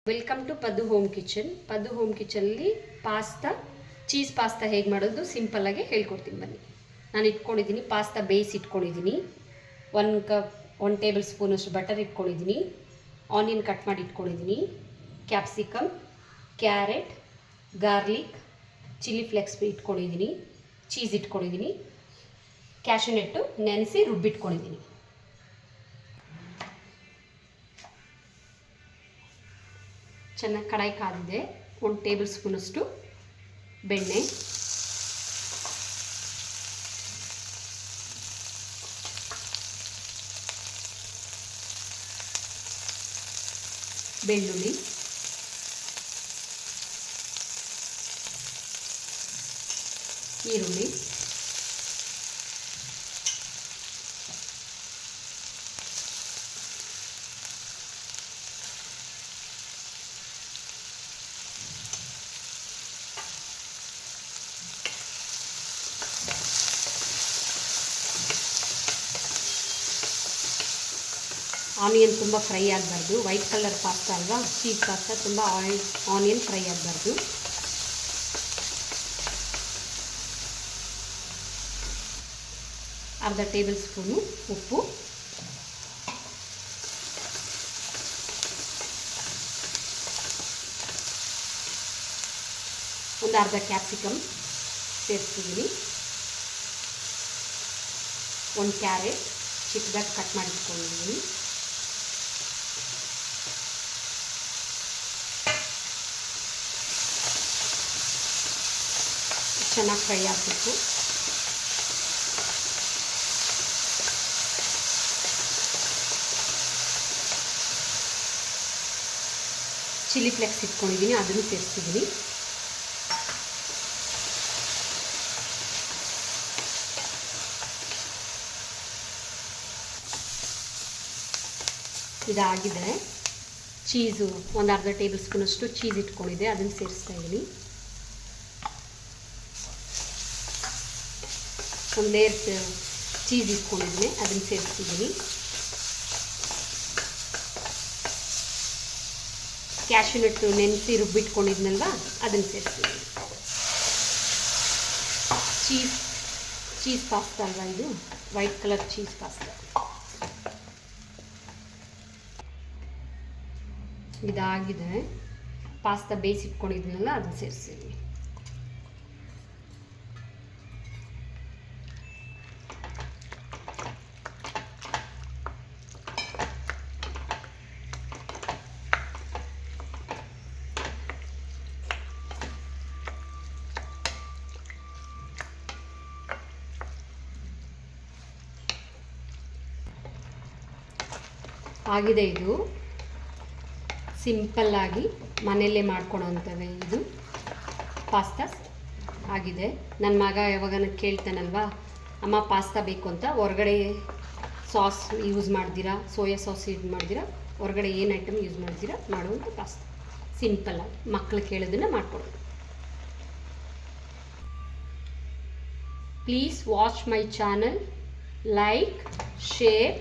Welcome to Paddu home kitchen. Paddu home ಕಿಚನಲ್ಲಿ cheese pasta ಹೇಗೆ ಮಾಡೋದು ಸಿಂಪಲ್ಲಾಗಿ ಹೇಳ್ಕೊಡ್ತೀನಿ ಬನ್ನಿ. ನಾನು ಇಟ್ಕೊಂಡಿದ್ದೀನಿ ಪಾಸ್ತಾ ಬೇಯಿಸಿ ಇಟ್ಕೊಂಡಿದ್ದೀನಿ. 1 ಟೇಬಲ್ ಸ್ಪೂನಷ್ಟು ಬಟರ್ ಇಟ್ಕೊಂಡಿದ್ದೀನಿ. ಆನಿಯನ್ ಕಟ್ ಮಾಡಿ ಇಟ್ಕೊಂಡಿದ್ದೀನಿ. Capsicum, carrot, garlic, chilli flex ಇಟ್ಕೊಂಡಿದ್ದೀನಿ. ಚೀಸ್ ಇಟ್ಕೊಂಡಿದ್ದೀನಿ. ಕ್ಯಾಶ್ಯೂ ನಟ್ಟು ನೆನೆಸಿ ರುಬ್ಬಿಟ್ಕೊಂಡಿದ್ದೀನಿ. ಚೆನ್ನಾಗಿ ಕಡಾಯಿ ಕಾದಿದೆ. 1 ಟೇಬಲ್ ಸ್ಪೂನಷ್ಟು ಬೆಣ್ಣೆ, ಬೆಳ್ಳುಳ್ಳಿ, ಈರುಳ್ಳಿ, ಆನಿಯನ್ ತುಂಬ ಫ್ರೈ ಆಗಬಾರ್ದು. ವೈಟ್ ಕಲರ್ ಪಾಸ್ತಾ ಅಲ್ವಾ, ಚೀಸ್ ಪಾಸ್ತಾ ತುಂಬ ಆನಿಯನ್ ಫ್ರೈ ಆಗಬಾರ್ದು. ಅರ್ಧ ಟೇಬಲ್ ಸ್ಪೂನು ಉಪ್ಪು, ಒಂದು ಅರ್ಧ ಕ್ಯಾಪ್ಸಿಕಮ್ ಸೇರಿಸ್ತಿದ್ದೀನಿ. 1 ಕ್ಯಾರೆಟ್ ಚಿಕ್ಕದಾಗಿ ಕಟ್ ಮಾಡಿ ಇಟ್ಕೊಂಡಿದ್ದೀನಿ. ಚೆನ್ನಾಗಿ ಫ್ರೈ ಆಗಬೇಕು. ಚಿಲ್ಲಿ ಫ್ಲೆಕ್ಸ್ ಇಟ್ಕೊಂಡಿದ್ದೀನಿ, ಅದನ್ನು ಸೇರಿಸ್ತಿದ್ದೀನಿ. ಇದಾಗಿದೆ. ಚೀಸು ಒಂದು ಅರ್ಧ ಟೇಬಲ್ ಸ್ಪೂನಷ್ಟು ಚೀಸ್ ಇಟ್ಕೊಂಡಿದ್ದೆ, ಅದನ್ನು ಸೇರಿಸ್ತಾ ಇದ್ದೀನಿ. ಒಂದು ಲೇಯರ್ ಚೀಸ್ ಇಟ್ಕೊಂಡಿದ್ದೀನಿ, ಅದನ್ನು ಸೇರಿಸ್ತಿದ್ದೀನಿ. ಕ್ಯಾಶ್ಯೂ ನಟ್ಟು ನೆನೆಸಿ ರುಬ್ಬಿಟ್ಕೊಂಡಿದ್ನಲ್ವ, ಅದನ್ನು ಸೇರಿಸ್ತಿದ್ದೀನಿ. ಚೀಸ್ ಪಾಸ್ತಾ ಅಲ್ವಾ ಇದು, ವೈಟ್ ಕಲರ್ ಚೀಸ್ ಪಾಸ್ತಾ. ಇದಾಗಿದೆ. ಪಾಸ್ತಾ ಬೇಯಿಸಿಟ್ಕೊಂಡಿದ್ನಲ್ಲ, ಅದನ್ನು ಸೇರಿಸ್ತಿದ್ದೀನಿ. ಆಗಿದೆ. ಇದು ಸಿಂಪಲ್ಲಾಗಿ ಮನೆಯಲ್ಲೇ ಮಾಡ್ಕೊಳೋವಂಥವೇ ಇದು ಪಾಸ್ತಾ ಆಗಿದೆ. ನನ್ನ ಮಗ ಯಾವಾಗ ಕೇಳ್ತಾನಲ್ವಾ, ಅಮ್ಮ ಪಾಸ್ತಾ ಬೇಕು ಅಂತ, ಹೊರಗಡೆ ಸಾಸ್ ಯೂಸ್ ಮಾಡ್ದಿರಾ, ಸೋಯಾ ಸಾಸ್ ಯೂಸ್ ಮಾಡ್ದಿರಾ, ಹೊರಗಡೆ ಏನು ಐಟಮ್ ಯೂಸ್ ಮಾಡ್ದಿರಾ ಮಾಡುವಂಥ ಪಾಸ್ತಾ ಸಿಂಪಲ್ಲಾಗಿ ಮಕ್ಕಳು ಕೇಳೋದನ್ನು ಮಾಡ್ಕೊಡೋದು. Please watch my channel, like, share